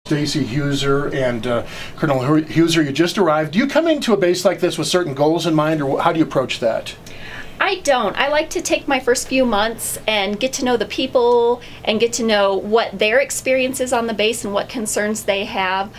Stacey Huser and Colonel Huser, you just arrived. Do you come into a base like this with certain goals in mind, or how do you approach that? I don't. I like to take my first few months and get to know the people and get to know what their experience is on the base and what concerns they have.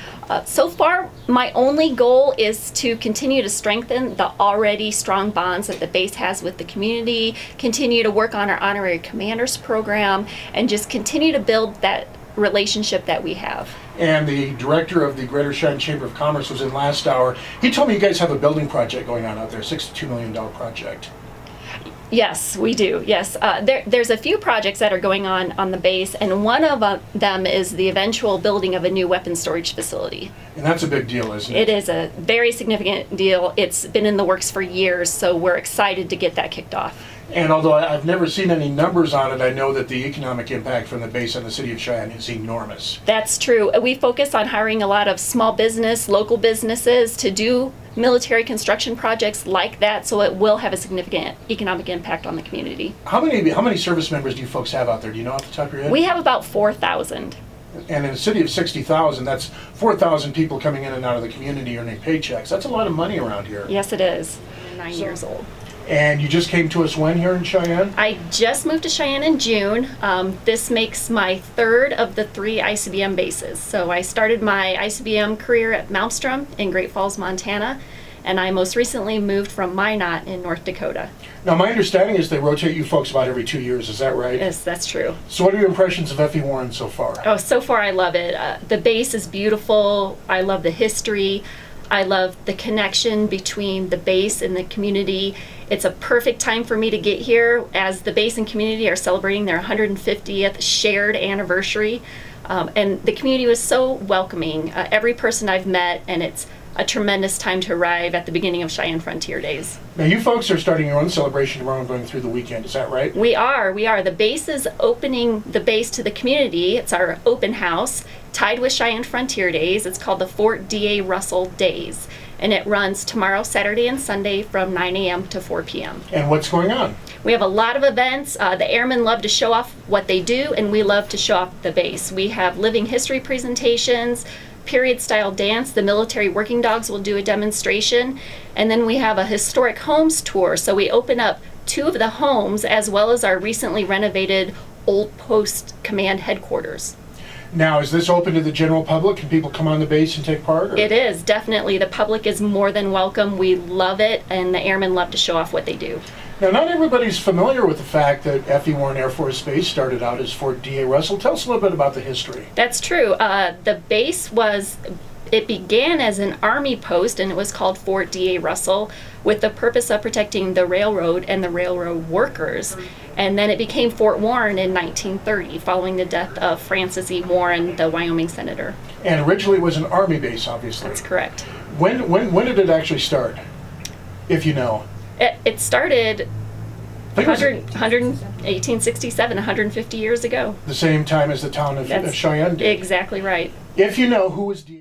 So far, my only goal is to continue to strengthen the already strong bonds that the base has with the community, continue to work on our honorary commanders program, and just continue to build that relationship that we have. And the director of the Greater Cheyenne Chamber of Commerce was in last hour. He told me you guys have a building project going on out there, $62 million project. Yes, we do. Yes, there's a few projects that are going on the base, and one of them is the eventual building of a new weapons storage facility. And that's a big deal, isn't it? It is a very significant deal. It's been in the works for years, so we're excited to get that kicked off. And although I've never seen any numbers on it, I know that the economic impact from the base on the city of Cheyenne is enormous. That's true. We focus on hiring a lot of small business, local businesses to do military construction projects like that, so it will have a significant economic impact on the community. How many service members do you folks have out there? Do you know off the top of your head? We have about 4,000. And in a city of 60,000, that's 4,000 people coming in and out of the community earning paychecks. That's a lot of money around here. Yes, it is. I'm 9 years old. And you just came to us when here in Cheyenne? I just moved to Cheyenne in June. This makes my third of the 3 ICBM bases. So I started my ICBM career at Malmstrom in Great Falls, Montana, and I most recently moved from Minot in North Dakota. Now my understanding is they rotate you folks about every 2 years, is that right? Yes, that's true. So what are your impressions of F.E. Warren so far? Oh, so far I love it. The base is beautiful. I love the history. I love the connection between the base and the community. It's a perfect time for me to get here as the base and community are celebrating their 150th shared anniversary. And the community was so welcoming. Every person I've met, and it's a tremendous time to arrive at the beginning of Cheyenne Frontier Days. Now you folks are starting your own celebration tomorrow and going through the weekend, is that right? We are. The base is opening the base to the community. It's our open house, tied with Cheyenne Frontier Days. It's called the Fort D.A. Russell Days. And it runs tomorrow, Saturday and Sunday from 9 a.m. to 4 p.m. And what's going on? We have a lot of events. The airmen love to show off what they do, and we love to show off the base. We have living history presentations, period style dance. The military working dogs will do a demonstration. And then we have a historic homes tour. So we open up 2 of the homes as well as our recently renovated Old Post Command headquarters. Now, is this open to the general public? Can people come on the base and take part? Or? It is, definitely. The public is more than welcome. We love it, and the airmen love to show off what they do. Now, not everybody's familiar with the fact that F.E. Warren Air Force Base started out as Fort D.A. Russell. Tell us a little bit about the history. That's true. The base it began as an Army post, and it was called Fort D.A. Russell with the purpose of protecting the railroad and the railroad workers. And then it became Fort Warren in 1930, following the death of Francis E. Warren, the Wyoming senator. And originally it was an Army base, obviously. That's correct. When did it actually start, if you know? It started 1867, 150 years ago. The same time as the town of Cheyenne did. Exactly right. If you know, who was D.A.?